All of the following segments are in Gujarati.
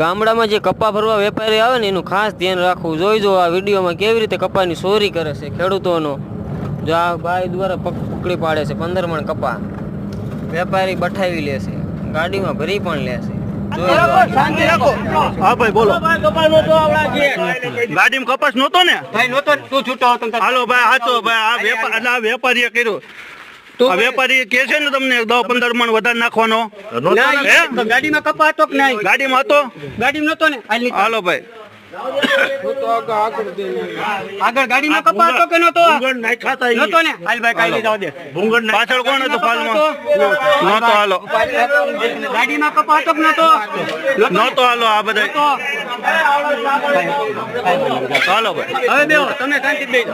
ગામડામાં જે કપા ભરવા વેપારી આવે ને એનું ખાસ ધ્યાન રાખવું જોઈજો આ વિડીયોમાં કેવી રીતે કપાની ચોરી કરે છે ખેડૂતોનો જો આ ભાઈ દ્વારા પકડી પાડે છે 15 મણ કપા વેપારી બઠાવી લે છે ગાડીમાં ભરી પણ લે છે હા ભાઈ બોલો ગાડીમાં કપાસ નહોતો ને ભાઈ નહોતો તું છૂટો હતો હાલો ભાઈ હાચો ભાઈ આ વેપારીએ કર્યું આ વેપારી કે છે ને તમને 10-15 મણ વધારે નાખવાનો ગાડીમાં કપા હતો કે નહીં ગાડીમાં હતો ગાડીમાં નહોતો ને હાલો ભાઈ આગળ ગાડીમાં કપા હતો કે નહોતો નહોતો ને હાલ ભાઈ કાઈ જવા દે પાછળ કોણ હતું ફાલમાં નહોતો હાલો ગાડીમાં કપા હતો કે નહોતો નહોતો હાલો આ બધા હાલો ભાઈ હવે બેહો તમે શાંતિ બેહો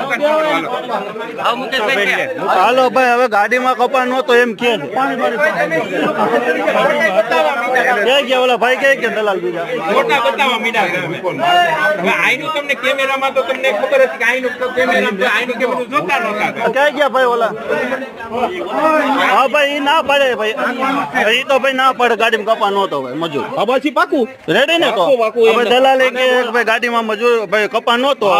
આવ મુકેશભાઈ હાલો ભાઈ હવે ગાડીમાં કપા નહોતો એમ કે ગયા ઓલા ભાઈ કે દલાલ બીજા ફોટા બતાવવા મીડા આઈનું તમને કેમેરામાં તો તમને ખબર હતી કે આઈનું કેમેરા જોતા નહોતા ક્યાં ગયા ભાઈ ઓલા હા ભાઈ ના પડે ભાઈ એ તો ભાઈ ના પડે ગાડીમાં કપા નહોતો ભાઈ મજૂર હા પછી પાકું રેડી ને તો હવે દલાલે કે ભાઈ ગાડીમાં મજૂર ભાઈ કપા નહોતો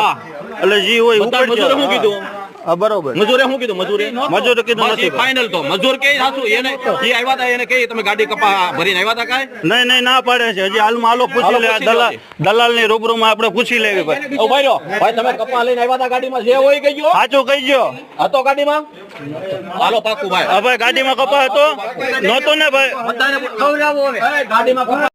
એટલે જી હોય ઉપર શું કીધું હા બરોબર મજૂરે શું કીધું મજૂરે કીધું નથી ફાઇનલ તો મજૂર કે સાસુ એને જે આવ્યા હતા એને કે તમે ગાડી કપા ભરીને આવ્યા હતા કાય નહીં ના પાડે છે હજી હાલમાં હાલો પૂછી લે દલાલ ની રૂબરૂમાં આપણે પૂછી લેવી ભાઈ ઓ ભાઈ ભાઈ તમે કપા લઈને આવ્યા હતા ગાડીમાં જે હોય કહીજો સાચું કહીજો હતો ગાડીમાં હાલો પાકું ભાઈ હા ભાઈ ગાડીમાં કપા હતો નહોતો ને ભાઈ બધાને ખવડાવો હવે ગાડીમાં